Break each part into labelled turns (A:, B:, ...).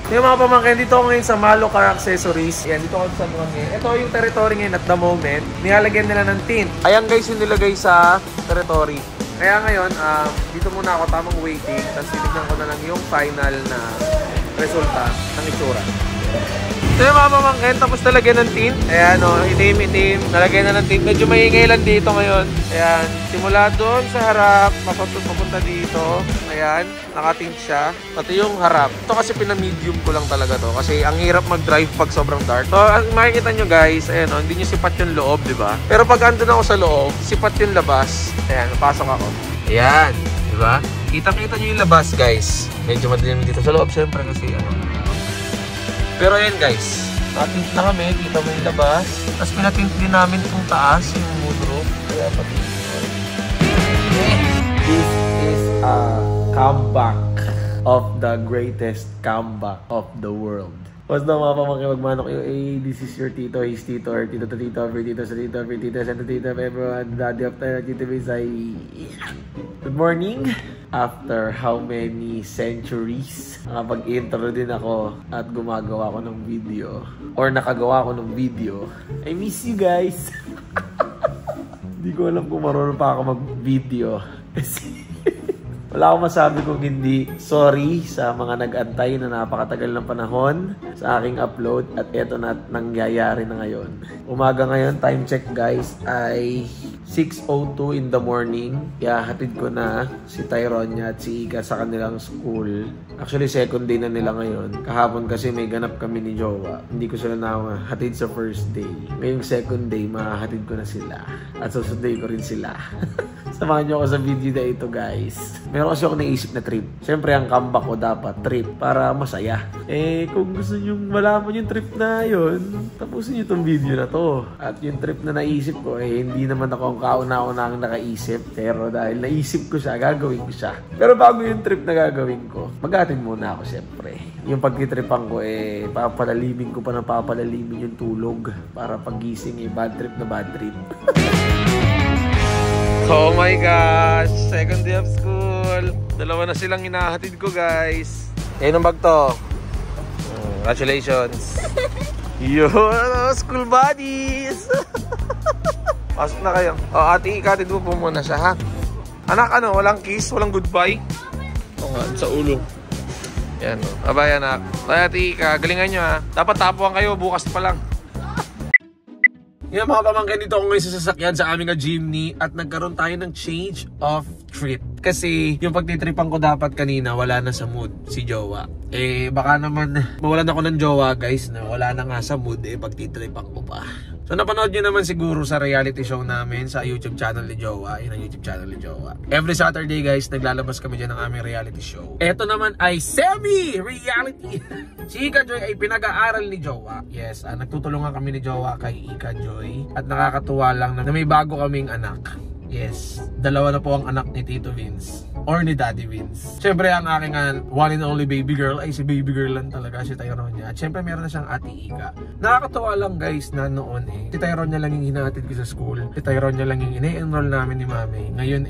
A: Yung mga pamangkin, dito ako ngayon sa Malo Car Accessories. Yan, dito ako sa mga ngayon. Ito yung territory ngayon at the moment. Nilalagyan nila ng tint. Ayan guys, yung nilagay sa territory. Kaya ngayon, dito muna ako tamang waiting. Tapos titignan ko na lang yung final na resulta ng itsura. Ito yung mga pamangkin, tapos nalagyan ng tint. Ayan o, itim-itim. Nalagyan na ng tint. Medyo maingay lang dito ngayon. Ayan, simula doon sa harap, papunta dito. Ayan, nakatint siya. Pati yung harap. Ito kasi pinamedium ko lang talaga to. Kasi ang hirap mag-drive pag sobrang dark. So, makikita nyo guys, ayan o, hindi nyo sipat yung loob, di ba? Pero pag andun ako sa loob, sipat yung labas. Ayan, napasok ako. Ayan, di ba? Kita-kita nyo yung labas guys. Medyo madilim dito sa loob, syempre kasi ano. Pero ayan guys, nakatint na kami, kita mo yung labas. Tapos pinatint din namin itong taas, yung moonroof. Kaya pati. This is a comeback of the greatest comeback of the world. What's the mga pamangkin magmanok yung, hey, this is your tito, his tito, or tito to tito, for tito sa tito, for tito sa tito, everyone, daddy of tayo, tito Bisay. Good morning! After how many centuries, nakapag-intro din ako at gumagawa ko ng video, or nakagawa ko ng video. I miss you guys! Hindi ko alam kung marunong pa ako mag-video. Kasi wala akong masabi kung hindi sorry sa mga nag-antay na napakatagal ng panahon sa aking upload at eto na nangyayari na ngayon. Umaga ngayon, time check guys, ay 6:02 in the morning. Hatid ko na si Tyronia at si Ika sa kanilang school. Actually, second day na nila ngayon. Kahapon kasi may ganap kami ni Jowa. Hindi ko sila nahatid sa first day. Ngayong second day, mahatid ko na sila. At susunday ko rin sila. Samahan nyo ako sa video na ito guys. Meron kasi ako naisip na trip. Siyempre ang comeback ko dapat trip para masaya. Kung gusto nyo malaman yung trip na yun, tapusin nyo itong video na to. At yung trip na naisip ko, hindi naman ako ang kauna-unang nakaisip. Pero dahil naisip ko siya, gagawin ko siya. Pero bago yung trip na gagawin ko, mag-atin muna ako siyempre. Yung pagtitripan ko, papalalimin ko pa ng papalalimin yung tulog. Para pagising, bad trip na bad trip. Oh my gosh! Second day of school! Dalawa na silang hinahatid ko guys. Ang bag to. Congratulations! Yo! School buddies! Pasok na kayo. Ate, ikatid mo po muna siya ha. Anak, walang kiss? Walang goodbye? Nga, sa ulo. Yan o. Abay anak. Ate, Ika, galingan nyo ha. Dapat tapuan kayo, bukas pa lang. Yan mga pamangkin, dito ako ngayon sa sasakyan sa aming jeepney at nagkaroon tayo ng change of trip. Kasi yung pagtitripan ko dapat kanina, wala na sa mood si Jowa. Baka naman mawalan ako ng Jowa guys na wala na nga sa mood pagtitripan ko pa. So napanood nyo naman siguro sa reality show namin sa YouTube channel ni Jowa. Yun ang YouTube channel ni Jowa. Every Saturday guys, naglalabas kami dyan ng aming reality show. Ito naman ay semi-reality. Si Ika Joy ay pinag-aaral ni Jowa. Yes, nagtutulungan kami ni Jowa kay Ika Joy. At nakakatuwa lang na may bago kaming anak. Yes, dalawa na po ang anak ni Tito Vince or ni Daddy Vince. Siyempre ang aking one and only baby girl ay si baby girl lang talaga, si Tyronia. At siyempre meron na siyang ate Ika. Nakakatuwa lang guys na noon si Tyronia lang yung hinahatid ko sa school. Si Tyronia lang yung ine-enroll namin ni Mami. Ngayon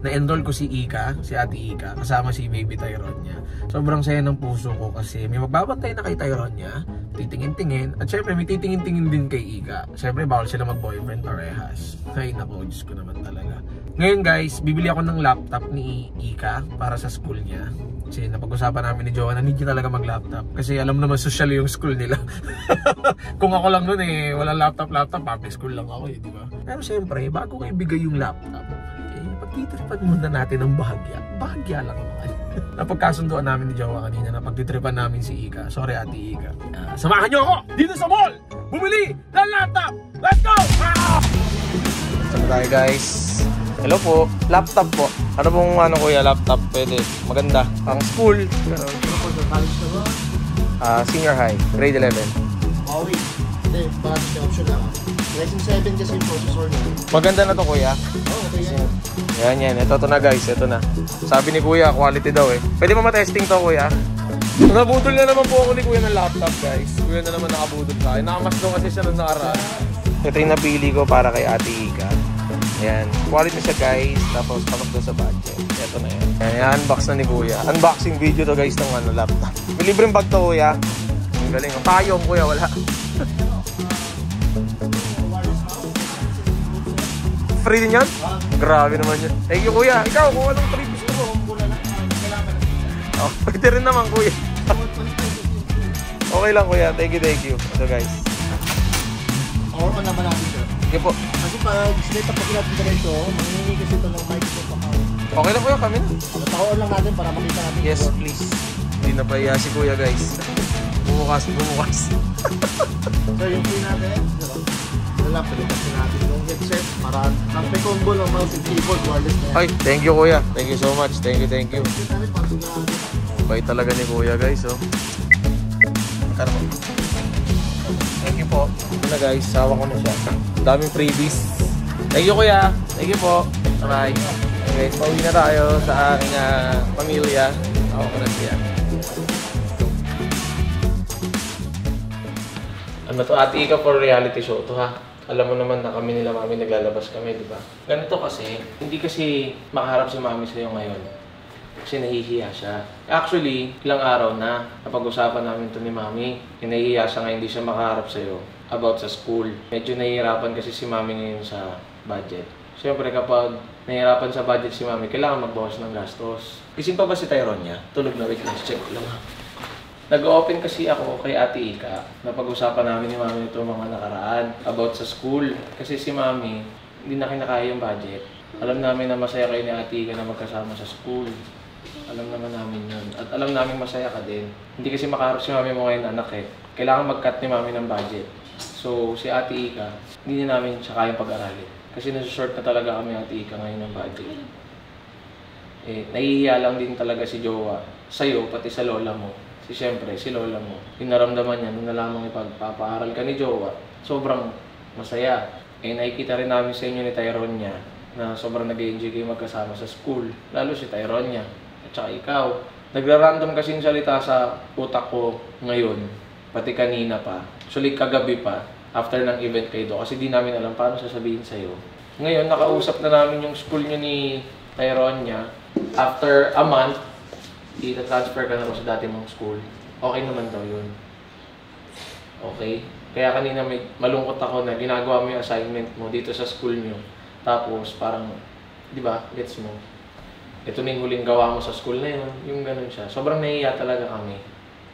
A: na-enroll ko si Ika, si ate Ika, kasama si baby Tyronia. Sobrang saya ng puso ko kasi may magbabantay na kay Tyronia, titingin-tingin, at syempre may titingin-tingin din kay Ika. Syempre bawal sila mag-boyfriend parehas. Ay nako, Diyos ko naman talaga. Ngayon guys, bibili ako ng laptop ni Ika para sa school niya. Kasi napag-usapan namin ni Jowa na need niya talaga mag-laptop. Kasi alam naman social yung school nila. Kung ako lang nun walang laptop, public school lang ako di ba? Pero syempre, bago ko ibigay yung laptop, pagtitripan muna natin ng bahagya. Bahagya lang naman. Napagkasunduan namin ni Jowa kanina na pagtitripan namin si Ika. Sorry ate Ika. Samahan nyo ako dito sa mall! Bumili ng laptop! Let's go! Saan tayo guys? Hello po, laptop po. Ano pong kuya, laptop? Pwede, maganda. Pang school. Ano po sa college na ba? Senior high, grade 11.
B: Wait. Hindi, bakit siya option lang. Ryzen 7 kasi yung processor na.
A: Maganda na to kuya.
B: Okay yan.
A: Yan. Ito na guys, ito na. Sabi ni kuya, quality daw Pwede mo matesting to kuya? Nabudol na naman po ako ni kuya ng laptop guys. Kuya na naman nakabudol sa akin. Nakamas daw kasi siya nung nakaraan. Ito yung napili ko para kay ate Ika. Ayan. Quality siya guys. Tapos pasok doon sa budget. Ito na yan. Ayan. Unbox na ni Kuya. Unboxing video to guys ng laptop. May libreng bag to Kuya. Ang galing. Tayo Kuya. Wala. Free din yan? Grabe naman yun. Thank you Kuya. Ikaw kung anong free gusto mo. Oh, pwede rin naman Kuya. Okay lang Kuya. Thank you. Ito guys.
B: Or on naman natin sir.
A: Sige po.
B: Kasi pag sinita pa natin diretso, mangingi kasi ito ng Microsoft account.
A: Okay lang Kuya kami na.
B: Taon lang natin para makita natin.
A: Yes please. Hindi na pahiya si Kuya guys. Bumukas.
B: So yung free natin, wala palitan natin yung headset para may combo ng mouse and keyboard wireless na yan.
A: Ay, thank you Kuya. Thank you so much. Thank you. Bait talaga ni Kuya guys, oh. Kano po? Thank you po. Ito na guys, sawa ko na siya. Daming freebies. Thank you Kuya. Thank you po. Bye. Okay, pauwi na tayo sa aking pamilya. Sawa ko na siya. Ano to, Ate Ika for reality show to ha. Alam mo naman na kami nila mami naglalabas kami, di ba? Ganito kasi, hindi kasi makaharap si mami sa'yo ngayon. Kasi nahihiya siya. Actually, ilang araw na napag-usapan namin to ni mami. Nahihiya siya ngayon, hindi siya makaharap sa'yo about sa school. Medyo nahihirapan kasi si mami ngayon sa budget. Siyempre kapag nahihirapan sa budget si mami, kailangan magbawas ng gastos. Gising pa ba si Tyrone niya? Tulog na, wait, let's check lang. Nag-open kasi ako kay Ate Ika. Napag-usapan namin ni Mami ito mga nakaraan about sa school. Kasi si Mami, hindi na kinakaya yung budget. Alam namin na masaya kayo ni Ate Ika na magkasama sa school. Alam naman namin yun. At alam namin masaya ka din. Hindi kasi makaharap si Mami mo ngayon anak eh. Kailangan mag-cut ni Mami ng budget. So si Ate Ika, hindi na namin siya kayang pag-aralin. Kasi nasa-short na talaga kami Ate Ika ngayon ng budget. Eh, nahihiya lang din talaga si Jowa. Sa'yo, pati sa lola mo. Siyempre, si lola mo, yung naramdaman niya nung nalamang ipagpapaaral ka ni Jowa, sobrang masaya. Eh, nakikita rin namin sa inyo ni Tyrone niya na sobrang nag-enjoy kayo magkasama sa school. Lalo si Tyrone niya, at saka ikaw. Nagra-random kasing salita sa utak ko ngayon, pati kanina pa. Actually, kagabi pa, after ng event kayo doon, kasi di namin alam paano sasabihin sa'yo. Ngayon, nakausap na namin yung school niyo ni Tyrone niya. After a month, i-transfer ka na sa dati mong school. Okay naman daw yun. Okay? Kaya kanina may malungkot ako na ginagawa mo yung assignment mo dito sa school nyo. Tapos parang, di ba, gets mo? Ito na yung huling gawa mo sa school na yun. Yung ganun siya. Sobrang nahihiya talaga kami.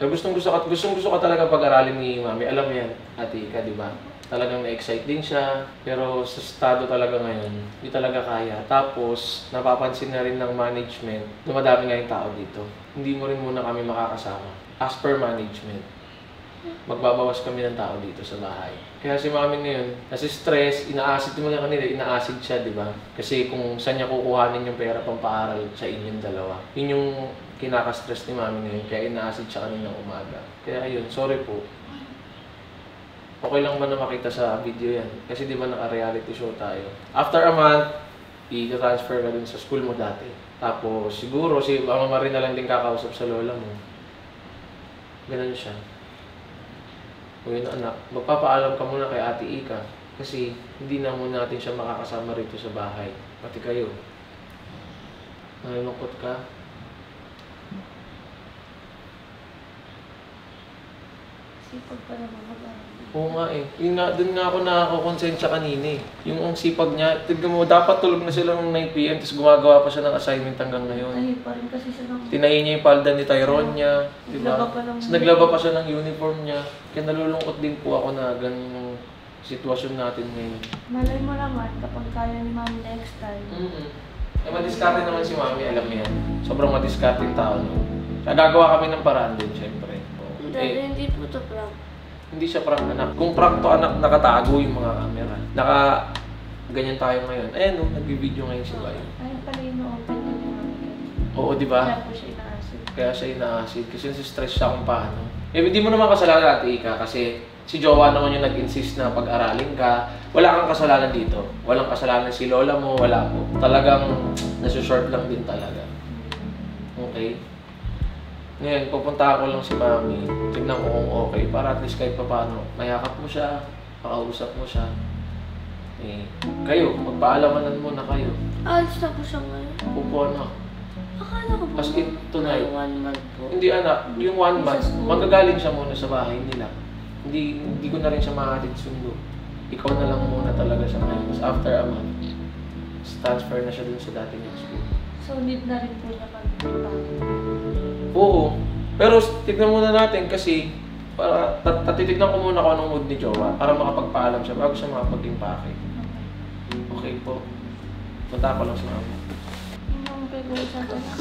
A: Gustong gusto ka talaga pag-aralin ni Mami. Alam mo yan, Ate Ika, di ba? Talagang na-excite din siya. Pero sa estado talaga ngayon, hindi talaga kaya. Tapos, napapansin na rin ng management, dumadami nga yung tao dito. Hindi mo rin muna kami makakasama. As per management, magbabawas kami ng tao dito sa bahay. Kaya si Mami ngayon, kasi stress, ina-acid mo lang kanila, ina-acid siya, di ba? Kasi kung saan niya kukuhanin yung pera pang paaral sa inyong dalawa. Yun yung kinaka-stress ni Mami ngayon, kaya ina-acid siya kaninang umaga. Kaya ayun, sorry po. Okay lang ba na makita sa video yan? Kasi di ba naka-reality show tayo? After a month, i-transfer ka dun sa school mo dati. Tapos siguro si Mama rin na lang din kakausap sa lola mo. Ganun siya. O yun anak, magpapaalam ka muna kay Ate Ika. Kasi hindi na muna natin siya makakasama rito sa bahay. Pati kayo. Nalulungkot ka?
C: Sipag pa naman mag-aaral.
A: Oo nga eh. Yun nga, dun nga ako nakakakonsensya kanina eh. Yung ang sipag niya, tignan mo, dapat tulog na sila ng 9 PM, tapos gumagawa pa siya ng assignment hanggang ngayon.
C: Ay, pa rin kasi siya ng...
A: Tinayin niya yung palda ni Tyrone niya, di ba?
C: Naglaba pa ng...
A: Tapos naglaba pa siya ng uniform niya. Kaya nalulungkot din po ako na ganung sitwasyon natin ngayon.
C: Malay mo naman kapag kaya ni Mami next time.
A: Eh, madiskarte naman si Mami, alam mo yan. Sobrang madiskarte yung tao, no? Kaya gagawa kami ng paraan din, syempre.
C: Hindi po ito prank.
A: Hindi siya prank anak. Kung prank to anak, nakatago yung mga camera. Ganyan tayo ngayon. Ayan no, nag-video ngayon si Bayo.
C: Ayun pala yung na-open niya ni Mami.
A: Oo, di ba?
C: Kaya po siya ina-acid.
A: Kaya siya ina-acid. Kasi stress siya kung paano. Eh, hindi mo naman kasalanan Ate Ika kasi si Jowa naman yung nag-insist na pag-aralin ka. Wala kang kasalanan dito. Walang kasalanan si Lola mo, wala po. Talagang nasa-short lang din talaga. Okay? Ngayon, pupunta ako lang si Mami. Tignan ko kung okay. Para at least kahit paano, mayakap mo siya, makausap mo siya. Eh, kayo, magpaalamanan muna kayo.
C: Alis na po siya ngayon.
A: Opo, anak.
C: Akala ko po.
A: As in, tonight.
C: 1 month po.
A: Hindi, anak. Yung 1 month, magagaling siya muna sa bahay nila. Hindi ko na rin siya mahatid sundo. Ikaw na lang muna talaga siya ngayon. Tapos after a month, transfer na siya dun sa dating yung school.
C: So, need na rin po niya mag-iba.
A: Oo. Pero tignan muna natin kasi para tatitignan ko muna kung anong mood ni Jowa para makapagpaalam siya bago siya makapag-impake. Okay po. Punta ko lang sa mama.
C: Yung mga pag-uusan ko na.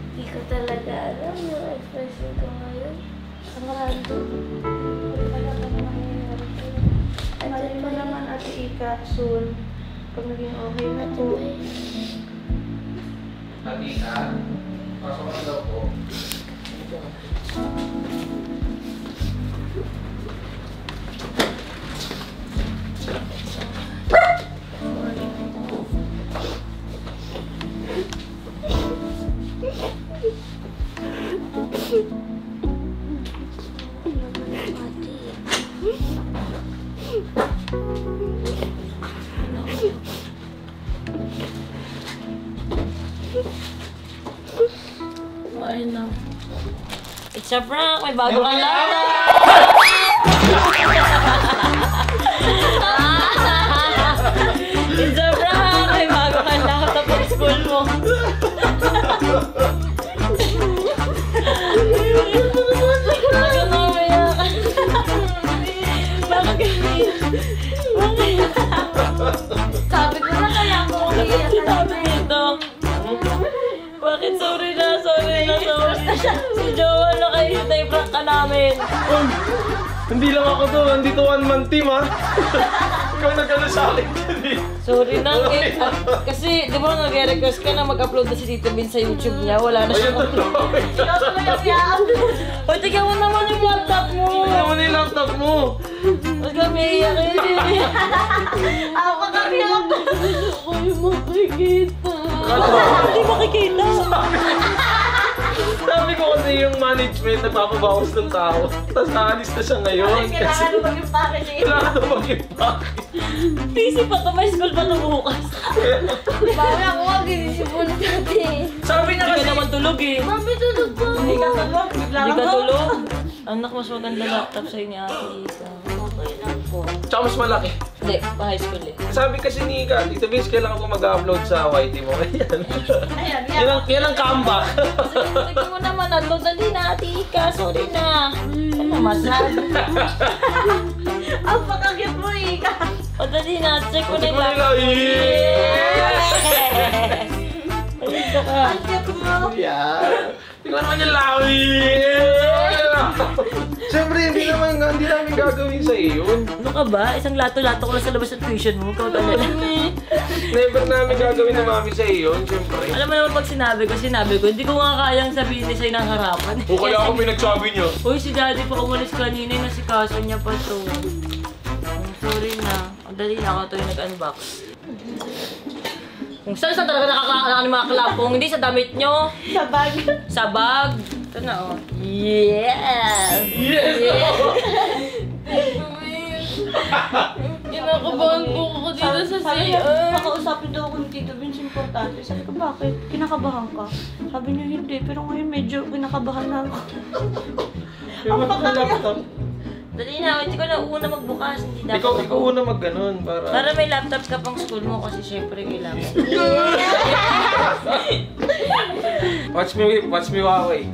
C: Hindi ko talaga alam yung expression ko ngayon. Ang random. Wala pa naman nangyayari ko. Andiyan pa naman Ate Ika soon. Pag naging okay na po.
A: Tita, pasok na daw po.
C: Ay na. It's a prank! May bago kang lata! It's a prank! May bago kang lata pag school mo. Bakit namaya ka? Bakit ganyan? Sabi ko na kaya ako umiiyak ka namin. Bakit? Sorry na. Si Jowa na kayo, na-prank ka namin.
A: Hindi lang ako to, nandito 1 month team ha. Ikaw nag-ano sa akin.
C: Sorry na. Kasi, di ba nag-request ka na mag-upload na si Tito Vin sa YouTube niya? Wala na siya upload. O, tigyan mo naman yung laptop mo.
A: Tignan mo na yung laptop mo.
C: Huwag kami iyakin. Ako kami ako. Ako yung makikita. Hindi makikita.
A: Sabi ko kasi yung management nagpapabawas ng tao. Tapos naalis na siya ngayon.
C: Kailangan na mag-impake niya.
A: Kailangan na mag-impake.
C: Busy pa to, may school pa to bukas. Bawi ako, ginisip mo na dati.
A: Sabi niya kasi...
C: Hindi ka naman tulog eh. Mami, tulog po. Hindi ka tulog. Hindi ka tulog. Anak, mas maganda laptop sa'yo ni Ate Ika. Okay lang po.
A: Tsaka mas malaki.
C: Hindi, pa-high school eh.
A: Sabi kasi ni Ika, Tito Vince, kailangan mo mag-upload sa YT mo. Ayan. Yan ang comeback.
C: Sige mo naman, upload na din na Ate Ika. Sorry na. Ano, masad? Ang pakakit mo, Ika. O, dali na. Check mo na yung laptop.
A: Yes!
C: Dito ka. Ang cute mo.
A: Yeah. Tingnan naman yung lawi. Siyempre, hindi namin gagawin sa iyo yun.
C: Ano ka ba? Isang lato-lato ko lang sa labas ng tuition mo. Kawag-alala.
A: Never namin gagawin na mami sa iyo yun, siyempre.
C: Alam mo naman pag sinabi ko, hindi ko nga kayang sabihin sa'yo ng harapan.
A: O kaya ako pinagsabi niyo.
C: Uy, si daddy pa umalis kanina, nasikaso niya pa to. Sorry na. Ang dali na ako to yung nag-unbox. Kung saan talaga nakakalakan ng mga kalapong, hindi sa damit nyo. Sa bag. Sa bag. Ito na oh. Yes!
A: Yes!
C: Kinakabahan po ako dito sa CR.
D: Pakausapin daw ako ni Tito Vince, importante. Sabi ko, bakit? Kinakabahan ka? Sabi niya, hindi. Pero ngayon medyo kinakabahan na ako.
A: Ang laptop.
C: Dali na, hindi ko na una magbukas. Hindi dapat
A: Ikaw una mag-ganon
C: para may laptop ka pang school mo kasi syempre kailangan.
A: Watch me Huawei.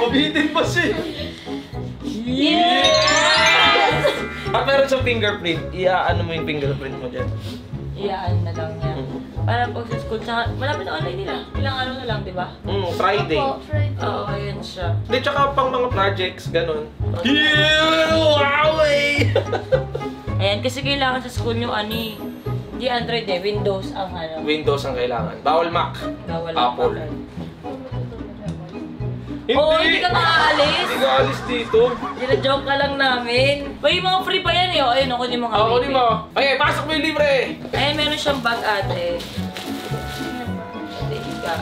A: Mabitin pa siya.
C: Yes!
A: At meron siyang fingerprint. Iaano mo yung fingerprint mo dyan.
C: Iyaan na lang niya. Para pag sa school, tsaka malapit na online nila. Ilang araw na lang, di ba?
A: Friday.
C: Oo, ayun siya.
A: Hindi, tsaka pang mga projects, ganon. Huawei!
C: Ayan, kasi kailangan sa school yung ani. Hindi Android eh, Windows ang ano.
A: Windows ang kailangan. Bawal Mac.
C: Bawal
A: Apple.
C: Oo, hindi ka makaalis.
A: Hindi ka alis dito.
C: Joke ka lang namin. May mga free pa yan eh. O, ayun, ako yung mga
A: Ako
C: baby.
A: di mo. Ay, pasok mo yung libre.
C: Ayun, meron siyang bag ate. Ate Ika.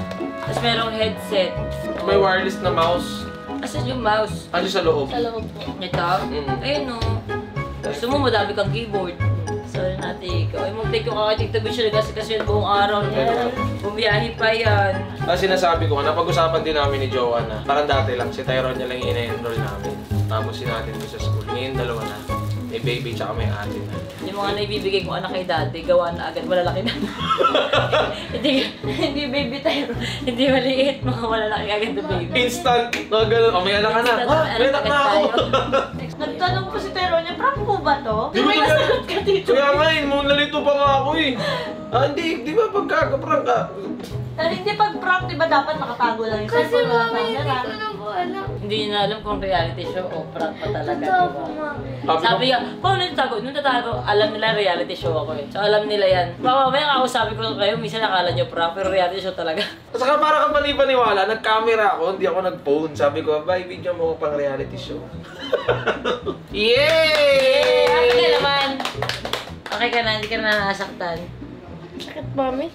D: Tapos merong headset.
A: May wireless na mouse.
D: Asan yung mouse?
A: Ano sa loob?
C: Sa loob po.
D: Ito? Ayun o. Gusto mo madami kang keyboard. Sorry natin ikaw. Ay mag-take yung kakatagtabi siya kasi yung buong araw niya. Bumiyahe pa yan.
A: Sinasabi ko, napag-usapan din namin ni Joanna. Parang dati lang, si Tyrone niya lang yung ina-enroll namin. Tapos si natin doon sa school. Ngayon dalawa na. May baby tsaka may ate na.
D: Yung mga naibibigay kong anak kay dati, gawa na agad, malalaki na. hindi baby tayo. Hindi maliit, mga malalaki agad na baby.
A: Instant! No, ganun. May anak ka na. May anak na ako!
D: Nagtanong po si Tero niya, prank po ba to?
A: Di ba
D: May
A: na-
D: nasagot ka dito.
A: Kaya nga yun, nalito pa nga ako eh. Hindi ba pagkakaprank ka?
D: Pero hindi pag prank, di ba dapat nakatago lang yung
C: Kasi
D: cellphone, walang
C: mami, hindi
D: camera?
C: ko na po alam.
D: Hindi niya alam kung reality show o prank pa talaga,
C: Totoo
D: di
C: po,
D: ba?
C: mami.
D: Sabi nga, paano nagtago? Nung tatago, alam nila reality show ako eh. So alam nila yan. Mamaya ako sabi ko kayo, minsan nakala nyo prank, pero reality show talaga.
A: At saka para kang panipaniwala, nag-camera ako, hindi ako nag-phone. Sabi ko, bye, video mo ko pang reality show. Yay!
D: Okay ka naman. Okay ka na, hindi ka na nasaktan.
C: Sakit, mami.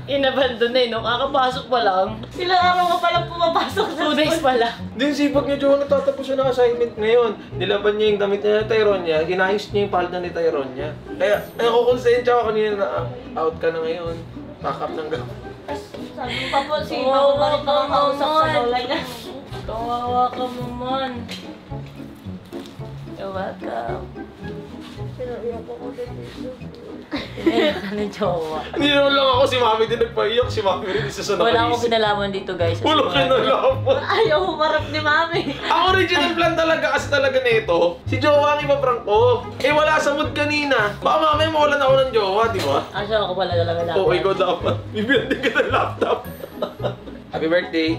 D: Inabandon na eh, no? Kakapasok pa lang. Ilang araw ka palang pumapasok sa 2 days pa lang.
A: Din sipag niya, Joanna, tatapos siya ng assignment ngayon. Nilaban niya yung damit niya ni Tyrone niya, ginayos niya yung palda ni Tyrone niya. Kaya, nakukonsensya ako kanina na out ka na ngayon. Pack up ng gamit.
D: Sabi mo pa po, si Mababalik na kausap sa lola niya. Kawawa ka naman. You're welcome.
C: Pinaiyak ako dito.
D: Pinaiyak ka na, jowa.
A: Hindi naman lang ako, si Mami din nagpaiyak. Si Mami rin isa sa
D: Wala akong
A: nakaisip.
D: kinalaman dito, guys.
A: Wala kinalaman.
D: Ayaw humarap ni Mami.
A: Ang original plan talaga kasi talaga nito, si jowa ang ipaprank ko. Eh wala sa mood kanina. Baka mamaya mawalan ako ng jowa, di ba?
D: Asya ako pala talaga lang.
A: Oo, ikaw dapat. Bibili ka ng laptop. Happy birthday.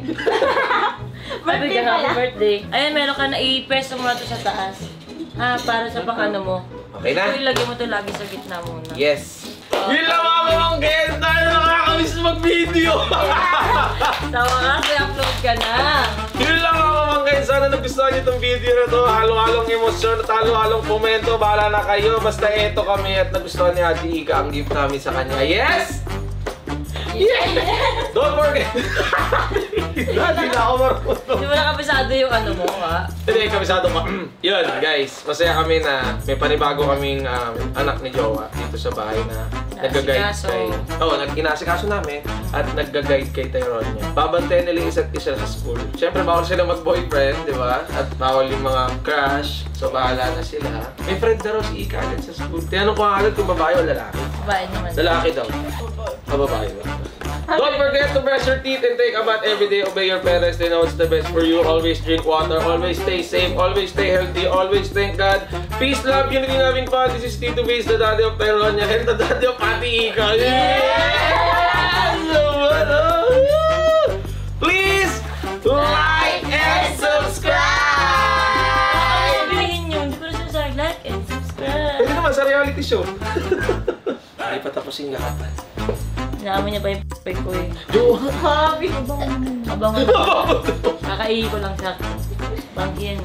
D: Birthday ka, happy birthday. Ayan, meron ka na i-press mo na to sa taas. Ha, para sa pang ano mo.
A: Okay na?
D: Ito ilagay mo to lagi sa gitna muna.
A: Yes. Yun lang mga mamangkin! Dahil nakakamiss mag-video!
D: Sa wakas, i-upload ka na.
A: Yun lang mga mamangkin! Sana nagustuhan niyo itong video na to. Halo-halong emosyon at halo-halong komento. Bahala na kayo. Basta eto kami at nagustuhan ni Ate Ika ang gift namin sa kanya. Yes! Yes! Don't forget! Hindi na ako marunong.
D: Hindi mo na kabisado yung ano mo, ha?
A: Hindi, kabisado ko. Yun, guys. Masaya kami na may panibago kaming anak ni Jowa dito sa bahay na nag-guide kay... Oo, inasikaso namin at nag-guide kay Tyrone niya. Babantayan nila isa't isa sa school. Siyempre, bawal sila mag-boyfriend, di ba? At bawal yung mga crush. So, bahala na sila. May friend na raw si Ika agad sa school. Tinanong ko agad kung babae o lalaki.
D: Babae naman.
A: Lalaki daw. Babae ba? Don't forget to brush your teeth and take a bath every day. Obey your parents, they know it's the best for you. Always drink water, always stay safe, always stay healthy, always thank God. Peace, love, unity, loving fun. This is Tito Base, the daddy of Tyrone and the daddy of Ate Ika. Please like and subscribe!
D: Sabihin nyo, hindi ko na sinasabi, like and subscribe.
A: Pwede naman sa reality show. Ay, patapusin nga ka.
D: Inaamin niya pa yung p*** ko eh.
A: Jowa!
D: Abangan. Abangan. Kakaihi ko lang siya. Bangki yan.